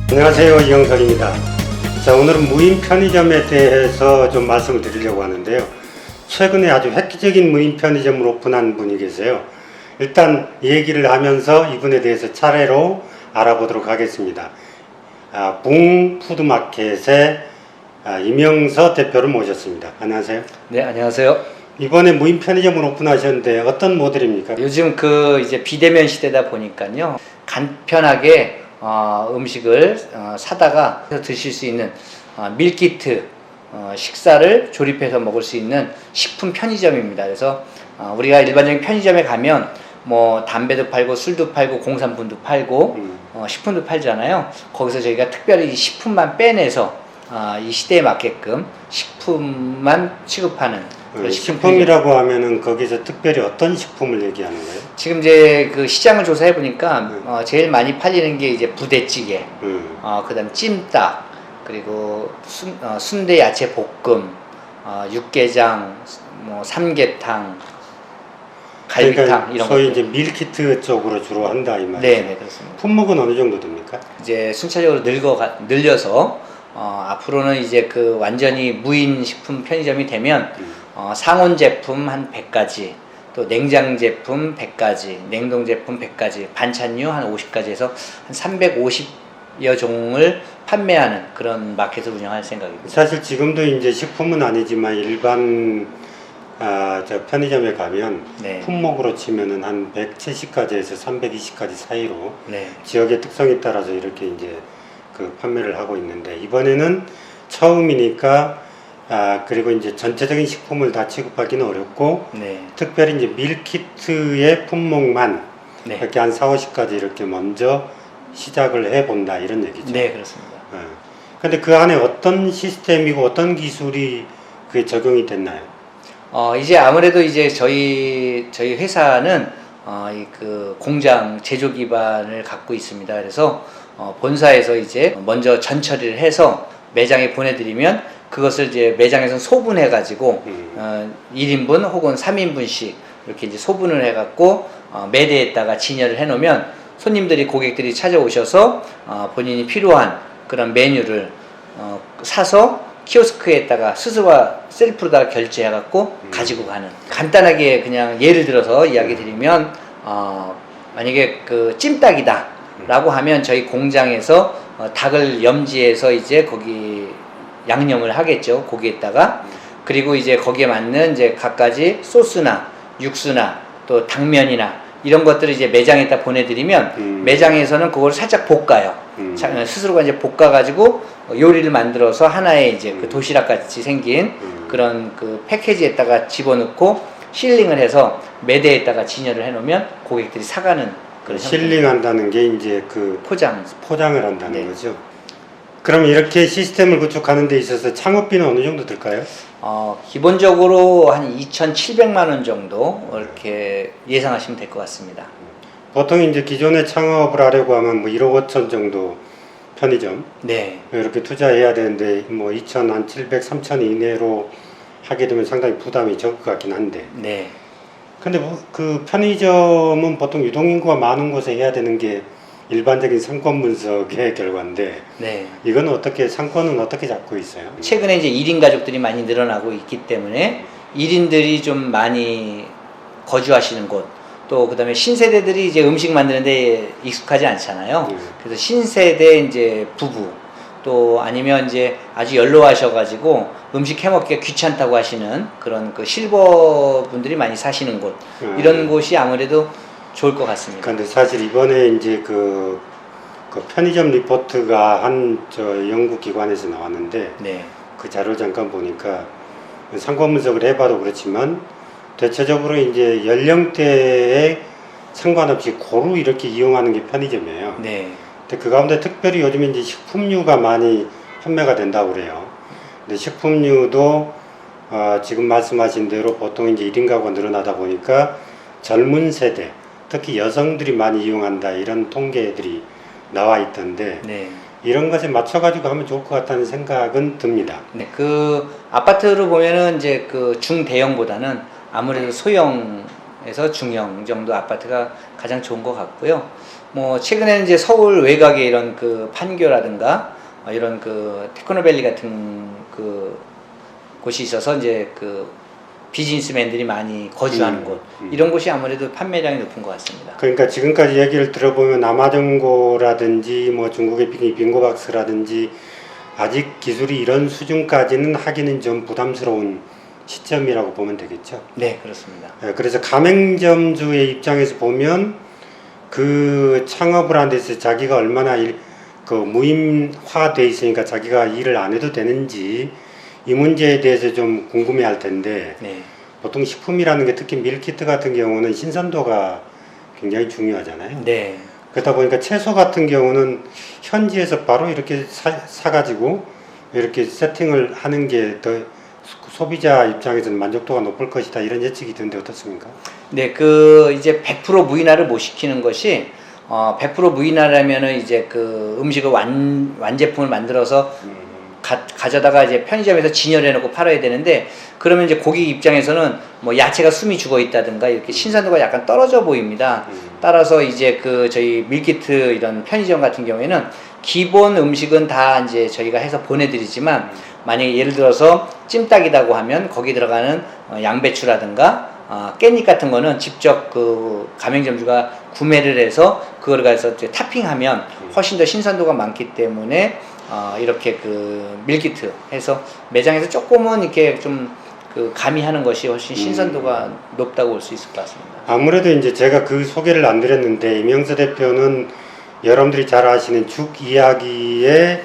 안녕하세요, 이영석입니다. 자, 오늘은 무인 편의점에 대해서 좀 말씀을 드리려고 하는데요. 최근에 아주 획기적인 무인 편의점을 오픈한 분이 계세요. 일단 얘기를 하면서 이분에 대해서 차례로 알아보도록 하겠습니다. 붕 푸드마켓의 이명서 대표를 모셨습니다. 안녕하세요. 네, 안녕하세요. 이번에 무인 편의점을 오픈하셨는데 어떤 모델입니까? 요즘 이제 비대면 시대다 보니까요, 간편하게 음식을 사다가 드실 수 있는 밀키트 식사를 조립해서 먹을 수 있는 식품 편의점입니다. 그래서 우리가 일반적인 편의점에 가면 뭐 담배도 팔고 술도 팔고 공산품도 팔고 식품도 팔잖아요. 거기서 저희가 특별히 식품만 빼내서 이 시대에 맞게끔 식품만 취급하는 그런 식품이라고 하면은 거기서 특별히 어떤 식품을 얘기하는 거예요? 지금 이제 그 시장을 조사해 보니까 제일 많이 팔리는 게 이제 부대찌개, 그다음 찜닭, 그리고 순대 야채 볶음, 육개장, 뭐 삼계탕, 갈비탕 그러니까 이런 소위 것들. 이제 밀키트 쪽으로 주로 한다 이 말이죠. 네, 그렇습니다. 품목은 어느 정도 됩니까? 이제 순차적으로 늘려서 앞으로는 이제 그 완전히 무인 식품 편의점이 되면 상온 제품 한 100가지, 또 냉장 제품 100가지, 냉동 제품 100가지, 반찬류 한 50가지 해서 한 350여 종을 판매하는 그런 마켓을 운영할 생각입니다. 사실 지금도 이제 식품은 아니지만 일반 저 편의점에 가면 네. 품목으로 치면은 한 170가지 에서 320가지 사이로 네. 지역의 특성에 따라서 이렇게 이제 그 판매를 하고 있는데, 이번에는 처음이니까 그리고 이제 전체적인 식품을 다 취급하기는 어렵고, 네. 특별히 이제 밀키트의 품목만 네. 이렇게 한 4, 50가지 이렇게 먼저 시작을 해본다 이런 얘기죠. 네, 그렇습니다. 근데 그 안에 어떤 시스템이고 어떤 기술이 그게 적용이 됐나요? 이제 아무래도 이제 저희 회사는 그 공장 제조 기반을 갖고 있습니다. 그래서 본사에서 이제 먼저 전처리를 해서 매장에 보내드리면 그것을 이제 매장에서 소분해 가지고 1인분 혹은 3인분씩 이렇게 이제 소분을 해 갖고 매대에다가 진열을 해 놓으면 손님들이 고객들이 찾아오셔서 본인이 필요한 그런 메뉴를 사서 키오스크에다가 스스로 셀프로다가 결제해 갖고 가지고 가는, 간단하게 그냥 예를 들어서 이야기 드리면 만약에 그 찜닭이다 라고 하면 저희 공장에서 닭을 염지해서 이제 거기 양념을 하겠죠, 고기에다가. 그리고 이제 거기에 맞는 이제 갖가지 소스나 육수나 또 당면이나 이런 것들을 이제 매장에다 보내드리면 매장에서는 그걸 살짝 볶아요. 스스로가 이제 볶아가지고 요리를 만들어서 하나의 이제 그 도시락 같이 생긴 그런 그 패키지에다가 집어넣고 실링을 해서 매대에다가 진열을 해놓으면 고객들이 사가는 그런 실링한다는 게 이제 그 포장을 한다는 네. 거죠. 그럼 이렇게 시스템을 구축하는 데 있어서 창업비는 어느 정도 들까요? 기본적으로 한 2,700만 원 정도 이렇게 예상하시면 될 것 같습니다. 보통 이제 기존에 창업을 하려고 하면 뭐 1억 5천 정도 편의점 네. 이렇게 투자해야 되는데 뭐 2,700, 3천 이내로 하게 되면 상당히 부담이 적을 것 같긴 한데. 네. 근데 뭐 그 편의점은 보통 유동인구가 많은 곳에 해야 되는 게 일반적인 상권 분석의 결과인데, 네. 이건 어떻게, 상권은 어떻게 잡고 있어요? 최근에 이제 1인 가족들이 많이 늘어나고 있기 때문에 1인들이 좀 많이 거주하시는 곳, 또 그다음에 신세대들이 이제 음식 만드는데 익숙하지 않잖아요. 그래서 신세대 이제 부부, 또 아니면 이제 아주 연로하셔가지고 음식 해먹기가 귀찮다고 하시는 그런 그 실버 분들이 많이 사시는 곳, 이런 곳이 아무래도 좋을 것 같습니다. 그런데 사실 이번에 이제 그 편의점 리포트가 한 저 연구 기관에서 나왔는데, 네. 그 자료를 잠깐 보니까 상권 분석을 해봐도 그렇지만 대체적으로 이제 연령대에 상관없이 고루 이렇게 이용하는 게 편의점이에요. 네. 근데 그 가운데 특별히 요즘 이제 식품류가 많이 판매가 된다고 그래요. 근데 식품류도 지금 말씀하신 대로 보통 이제 1인 가구가 늘어나다 보니까 젊은 세대, 특히 여성들이 많이 이용한다 이런 통계들이 나와 있던데 네. 이런 것에 맞춰가지고 하면 좋을 것 같다는 생각은 듭니다. 네, 그 아파트로 보면은 이제 그 중대형보다는 아무래도 소형에서 중형 정도 아파트가 가장 좋은 것 같고요. 뭐 최근에는 이제 서울 외곽에 이런 그 판교라든가 이런 그 테크노밸리 같은 그 곳이 있어서 이제 그 비즈니스맨들이 많이 거주하는 곳 이런 곳이 아무래도 판매량이 높은 것 같습니다. 그러니까 지금까지 얘기를 들어보면 남아정고라든지 뭐 중국의 빙고박스라든지 아직 기술이 이런 수준까지는 하기는 좀 부담스러운 시점이라고 보면 되겠죠. 네, 그렇습니다. 그래서 가맹점주의 입장에서 보면 그 창업을 한 데서 자기가 얼마나 그 무임화돼 있으니까 자기가 일을 안 해도 되는지 이 문제에 대해서 좀 궁금해할 텐데 네. 보통 식품이라는 게 특히 밀키트 같은 경우는 신선도가 굉장히 중요하잖아요. 네. 그러다 보니까 채소 같은 경우는 현지에서 바로 이렇게 사가지고 이렇게 세팅을 하는 게 더 소비자 입장에서는 만족도가 높을 것이다 이런 예측이 드는데 어떻습니까? 네, 그 이제 100% 무인화를 못 시키는 것이 100% 무인화라면은 이제 그 음식을 완제품을 만들어서 가져다가 이제 편의점에서 진열해 놓고 팔아야 되는데 그러면 이제 고객 입장에서는 뭐 야채가 숨이 죽어 있다든가 이렇게 신선도가 약간 떨어져 보입니다. 따라서 이제 그 저희 밀키트 이런 편의점 같은 경우에는 기본 음식은 다 이제 저희가 해서 보내드리지만 만약에 예를 들어서 찜닭이라고 하면 거기 들어가는 양배추라든가 깻잎 같은 거는 직접 그 가맹점주가 구매를 해서 그걸 가서 이제 타핑하면 훨씬 더 신선도가 많기 때문에 이렇게 그 밀키트 해서 매장에서 조금은 이렇게 좀 그 가미하는 것이 훨씬 신선도가 높다고 볼 수 있을 것 같습니다. 아무래도 이제 제가 그 소개를 안 드렸는데 이명서 대표는 여러분들이 잘 아시는 죽 이야기의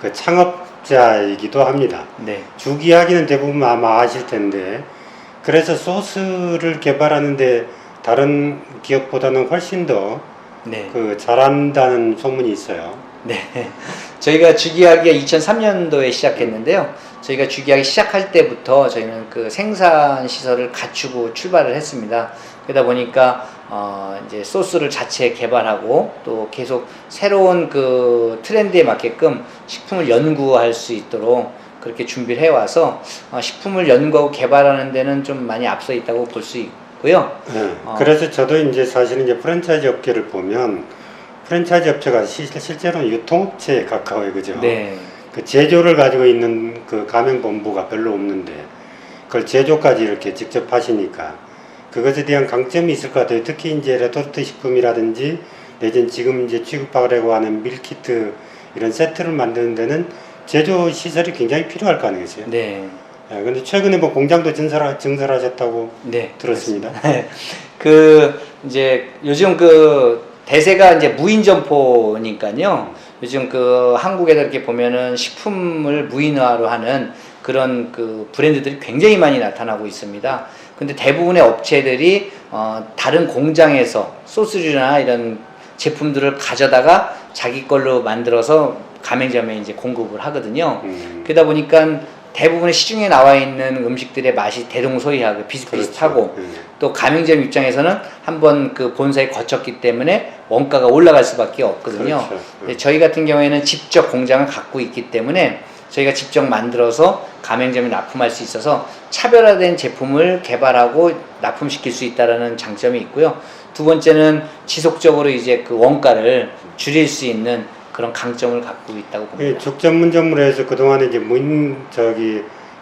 그 창업자이기도 합니다. 네. 죽 이야기는 대부분 아마 아실 텐데 그래서 소스를 개발하는데 다른 기업보다는 훨씬 더 네. 그 잘한다는 소문이 있어요. 네. 저희가 주기하기가 2003년도에 시작했는데요. 저희가 주기하기 시작할 때부터 저희는 그 생산 시설을 갖추고 출발을 했습니다. 그러다 보니까 이제 소스를 자체 개발하고 또 계속 새로운 그 트렌드에 맞게끔 식품을 연구할 수 있도록 그렇게 준비를 해와서 식품을 연구하고 개발하는 데는 좀 많이 앞서 있다고 볼 수 있고요. 네. 그래서 저도 이제 사실은 이제 프랜차이즈 업계를 보면 프랜차이즈 업체가 실제로 유통업체에 가까워요, 그죠? 네. 그 제조를 가지고 있는 그 가맹본부가 별로 없는데 그걸 제조까지 이렇게 직접 하시니까 그것에 대한 강점이 있을 것 같아요. 특히 이제 레토르트 식품이라든지 내지는 지금 이제 취급하려고 하는 밀키트 이런 세트를 만드는 데는 제조 시설이 굉장히 필요할 거 아니겠어요? 네. 근데 최근에 뭐 공장도 증설하셨다고 네. 들었습니다. 그 이제 요즘 그 대세가 이제 무인 점포니까요. 요즘 그 한국에도 이렇게 보면은 식품을 무인화로 하는 그런 그 브랜드들이 굉장히 많이 나타나고 있습니다. 근데 대부분의 업체들이 다른 공장에서 소스류나 이런 제품들을 가져다가 자기 걸로 만들어서 가맹점에 이제 공급을 하거든요. 그러다 보니까 대부분의 시중에 나와 있는 음식들의 맛이 대동소이하고 비슷비슷하고 그렇죠. 또 가맹점 입장에서는 한번 그 본사에 거쳤기 때문에 원가가 올라갈 수밖에 없거든요. 그렇죠. 근데 저희 같은 경우에는 직접 공장을 갖고 있기 때문에 저희가 직접 만들어서 가맹점에 납품할 수 있어서 차별화된 제품을 개발하고 납품시킬 수 있다는 장점이 있고요. 두 번째는 지속적으로 이제 그 원가를 줄일 수 있는 그런 강점을 갖고 있다고 봅니다. 죽 전문점으로 해서 그동안에 이제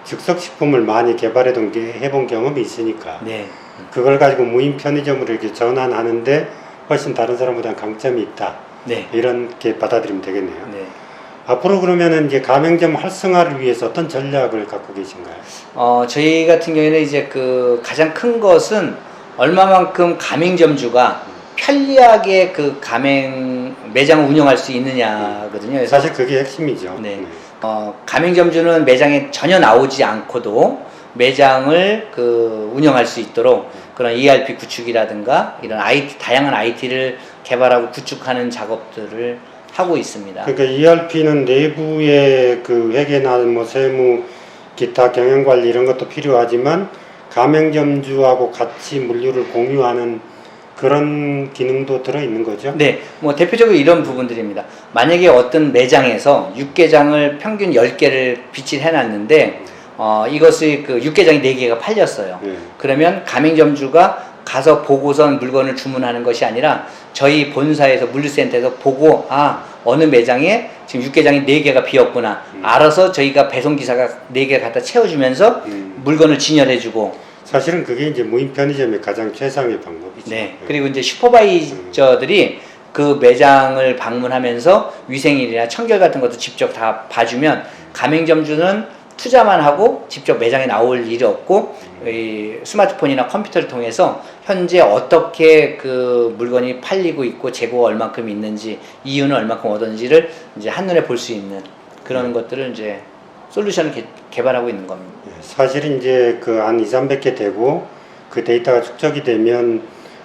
즉석식품을 많이 해본 경험이 있으니까 네. 그걸 가지고 무인 편의점으로 이렇게 전환하는데 훨씬 다른 사람보다 강점이 있다. 네. 이렇게 받아들이면 되겠네요. 네. 앞으로 그러면은 이제 가맹점 활성화를 위해서 어떤 전략을 갖고 계신가요? 저희 같은 경우에는 이제 그 가장 큰 것은 얼마만큼 가맹점주가 편리하게 그 매장을 운영할 수 있느냐거든요. 그래서 사실 그게 핵심이죠. 네. 가맹점주는 매장에 전혀 나오지 않고도 매장을 그 운영할 수 있도록 그런 ERP 구축이라든가 이런 다양한 IT를 개발하고 구축하는 작업들을 하고 있습니다. 그러니까 ERP는 내부의 그 회계나 뭐 세무, 기타 경영관리 이런 것도 필요하지만 가맹점주하고 같이 물류를 공유하는 그런 기능도 들어있는 거죠? 네, 뭐 대표적으로 이런 부분들입니다. 만약에 어떤 매장에서 육개장을 평균 10개를 비치를 해놨는데 이것을 그 육개장이 4개가 팔렸어요. 네. 그러면 가맹점주가 가서 보고선 물건을 주문하는 것이 아니라 저희 본사에서 물류센터에서 보고 어느 매장에 지금 육개장이 4개가 비었구나 알아서 저희가 배송기사가 4개 갖다 채워주면서 물건을 진열해주고 사실은 그게 이제 무인 편의점의 가장 최상의 방법이죠. 네. 그리고 이제 슈퍼바이저들이 그 매장을 방문하면서 위생이나 청결 같은 것도 직접 다 봐주면 가맹점주는 투자만 하고 직접 매장에 나올 일이 없고 이 스마트폰이나 컴퓨터를 통해서 현재 어떻게 그 물건이 팔리고 있고 재고가 얼만큼 있는지 이유는 얼만큼 얻었는지를 이제 한눈에 볼 수 있는 그런 것들을 이제 솔루션을 개발하고 있는 겁니다. 사실은 이제 그 한 200~300개 되고 그 데이터가 축적이 되면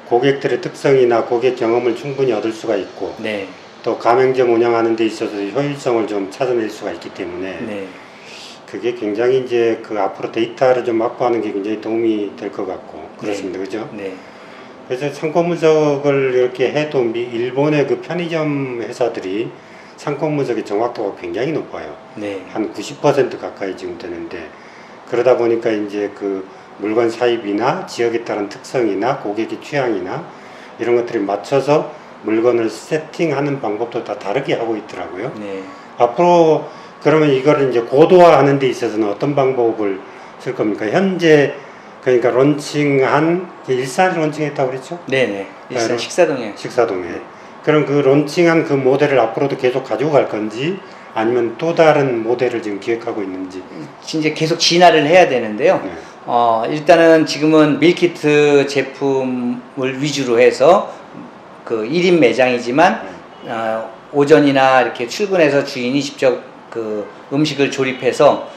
고객들의 특성이나 고객 경험을 충분히 얻을 수가 있고 네. 또 가맹점 운영하는 데 있어서 효율성을 좀 찾아낼 수가 있기 때문에 네. 그게 굉장히 이제 그 앞으로 데이터를 좀 확보하는 게 굉장히 도움이 될 것 같고 그렇습니다. 그죠? 네. 그래서 상권 분석을 이렇게 해도 일본의 그 편의점 회사들이 상권 분석의 정확도가 굉장히 높아요. 네. 한 90% 가까이 지금 되는데 그러다 보니까 이제 그 물건 사입이나 지역에 따른 특성이나 고객의 취향이나 이런 것들이 맞춰서 물건을 세팅하는 방법도 다 다르게 하고 있더라고요. 네. 앞으로 그러면 이거를 이제 고도화하는 데 있어서는 어떤 방법을 쓸 겁니까? 현재 그러니까 론칭한 일산이 론칭했다고 그랬죠? 네네. 일산 식사동에. 식사동에. 그럼 그 론칭한 그 모델을 앞으로도 계속 가지고 갈 건지 아니면 또 다른 모델을 지금 기획하고 있는지. 이제 계속 진화를 해야 되는데요. 네. 일단은 지금은 밀키트 제품을 위주로 해서 그 1인 매장이지만 오전이나 이렇게 출근해서 주인이 직접 그 음식을 조립해서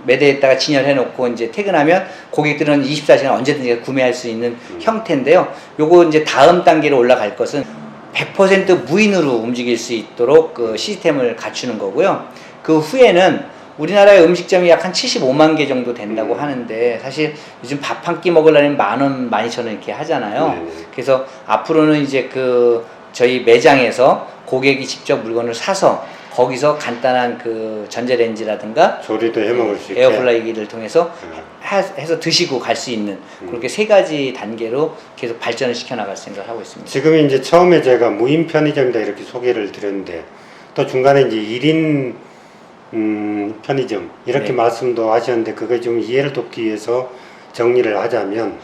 매대에다가 진열해 놓고 이제 퇴근하면 고객들은 24시간 언제든지 구매할 수 있는 형태인데요. 요거 이제 다음 단계로 올라갈 것은 100% 무인으로 움직일 수 있도록 그 시스템을 갖추는 거고요. 그 후에는 우리나라의 음식점이 약 한 75만 개 정도 된다고 하는데 사실 요즘 밥 한 끼 먹으려면 10,000원, 12,000원 이렇게 하잖아요. 그래서 앞으로는 이제 그 저희 매장에서 고객이 직접 물건을 사서 거기서 간단한 그 전자레인지라든가 조리도 해 먹을 수 있게 에어프라이기를 통해서 해서 드시고 갈 수 있는 그렇게 3가지 단계로 계속 발전을 시켜 나갈 생각을 하고 있습니다. 지금 이제 처음에 제가 무인 편의점이다 이렇게 소개를 드렸는데 또 중간에 이제 1인 편의점 이렇게 네. 말씀도 하셨는데 그거 좀 이해를 돕기 위해서 정리를 하자면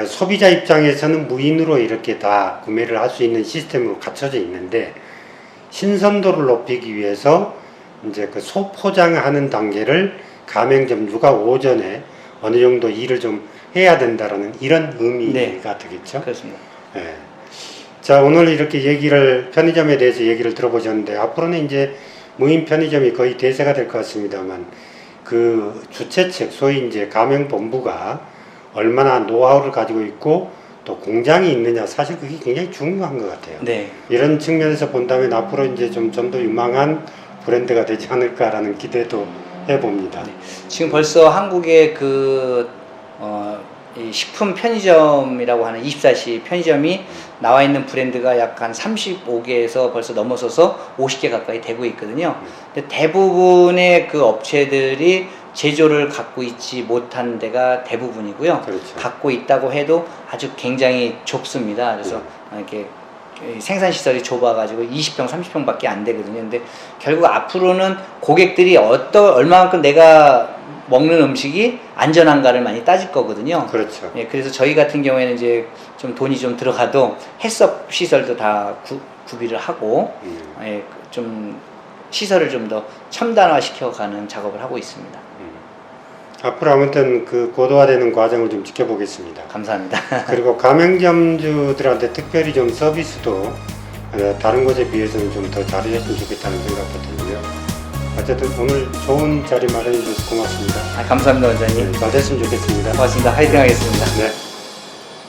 소비자 입장에서는 무인으로 이렇게 다 구매를 할 수 있는 시스템으로 갖춰져 있는데 신선도를 높이기 위해서 이제 그 소포장하는 단계를 가맹점주가 오전에 어느 정도 일을 좀 해야 된다라는 이런 의미가 되겠죠. 그렇습니다. 네. 자, 오늘 이렇게 편의점에 대해서 얘기를 들어보셨는데 앞으로는 이제 무인 편의점이 거의 대세가 될 것 같습니다만 그 주최측 소위 이제 가맹본부가 얼마나 노하우를 가지고 있고 또 공장이 있느냐 사실 그게 굉장히 중요한 것 같아요. 네. 이런 측면에서 본다면 앞으로 이제 좀 더 유망한 브랜드가 되지 않을까라는 기대도 해봅니다. 네. 지금 벌써 한국의 이 식품 편의점이라고 하는 24시 편의점이 나와 있는 브랜드가 약 한 35개에서 벌써 넘어서서 50개 가까이 되고 있거든요. 근데 대부분의 그 업체들이 제조를 갖고 있지 못한 데가 대부분이고요. 그렇죠. 갖고 있다고 해도 아주 굉장히 좁습니다. 그래서 이렇게 생산 시설이 좁아가지고 20평, 30평밖에 안 되거든요. 근데 결국 앞으로는 고객들이 얼마만큼 내가 먹는 음식이 안전한가를 많이 따질 거거든요. 그렇죠. 예, 그래서 저희 같은 경우에는 이제 좀 돈이 좀 들어가도 해썹 시설도 다 구비를 하고 좀 시설을 좀 더 첨단화 시켜가는 작업을 하고 있습니다. 앞으로 아무튼 그 고도화되는 과정을 좀 지켜보겠습니다. 감사합니다. 그리고 가맹점주들한테 특별히 좀 서비스도 다른 곳에 비해서는 좀 더 잘해줬으면 좋겠다는 생각도 들고요. 어쨌든 오늘 좋은 자리 마련해 주셔서 고맙습니다. 감사합니다, 원장님. 잘 됐으면 좋겠습니다. 고맙습니다. 화이팅 하겠습니다. 네.